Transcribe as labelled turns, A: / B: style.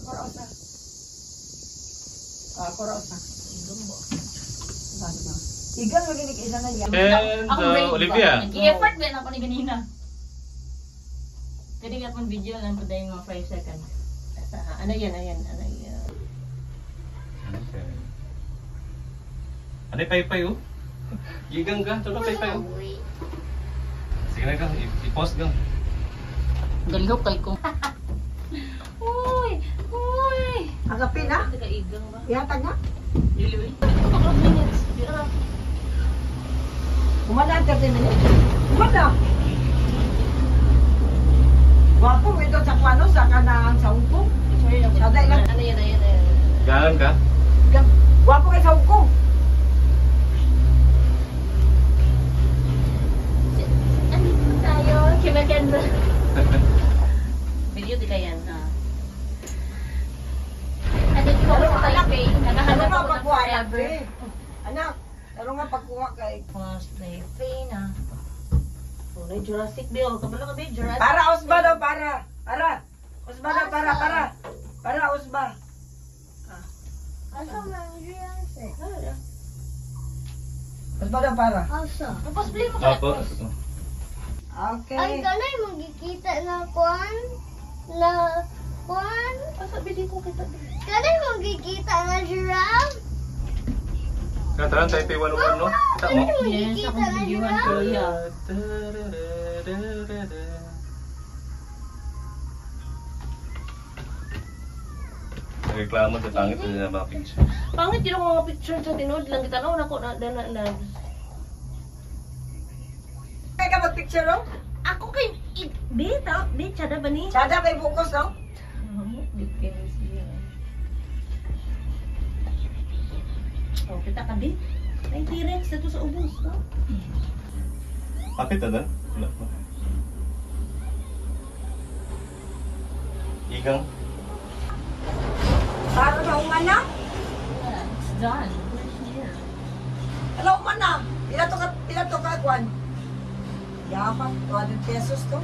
A: Korosa. Korosa. Igumbo. Igan lagi ni isa na yan.
B: And Olivia.
C: Nag-i-effort ba na ako ni ganina? Kaya nga pang video lang po dahil mga 5 seconds. Ano yan, ano yan.
B: Okay. Ano pay-pay oh? Gigang ka, ito na pay-pay oh. Sige na ka, i-post ka.
C: Galok kay ko. Uy! Uy!
A: Agapin na?
C: Taga-igang ba?
A: Ihatag na?
C: Dili. 2 minutes.
A: Umada 30 minutes. Umada. Wapo ito sa kwano sa kanang sa ungkong. Sada ilang.
C: Ano yan.
B: Galan ka?
A: Wapo kay sa ungkong.
C: Ano tayo? Kimaganda. Video di kayan. Ano ko sa Taipei? Naghahanap ako ng forever.
A: Anak, pero nga pagkuha kay
C: Mas Taipei na. Unay Jurassic Bill. Kabalo ka ba Jurassic?
A: para usba daw para. Usba daw para. Para usba.
D: Asa man Jurassic?
A: Usba daw para.
D: Asa?
C: Tapos play mo
B: Opo.
C: ka.
A: Okay.
D: Ay, kanay magkikita na kwan?
C: Asa bili ko kita.
D: Kanay magkikita na giraffe?
B: Kataran Taipei 101 no? Kita mo?
C: Yes, akong videohan ko ya.
B: Nagreklamo sa tangit na mga pictures.
C: Pangit yun ang mga picture sa tinood lang kita. Nauna ko na.
A: Kaya ka mag-picture no?
C: Ako kay... Beta, tsada ba ni?
A: Sada kay focus no?
C: Depends niya. Oh, kita ka di? Ay, T-Rex na to sa ubos, no?
B: Kapit na dan? Wala pa. Igang?
A: Para na umana?
C: Yeah, it's done. We're here.
A: Ano umana? Pila to ka kwan? Yaman, 200 pesos to.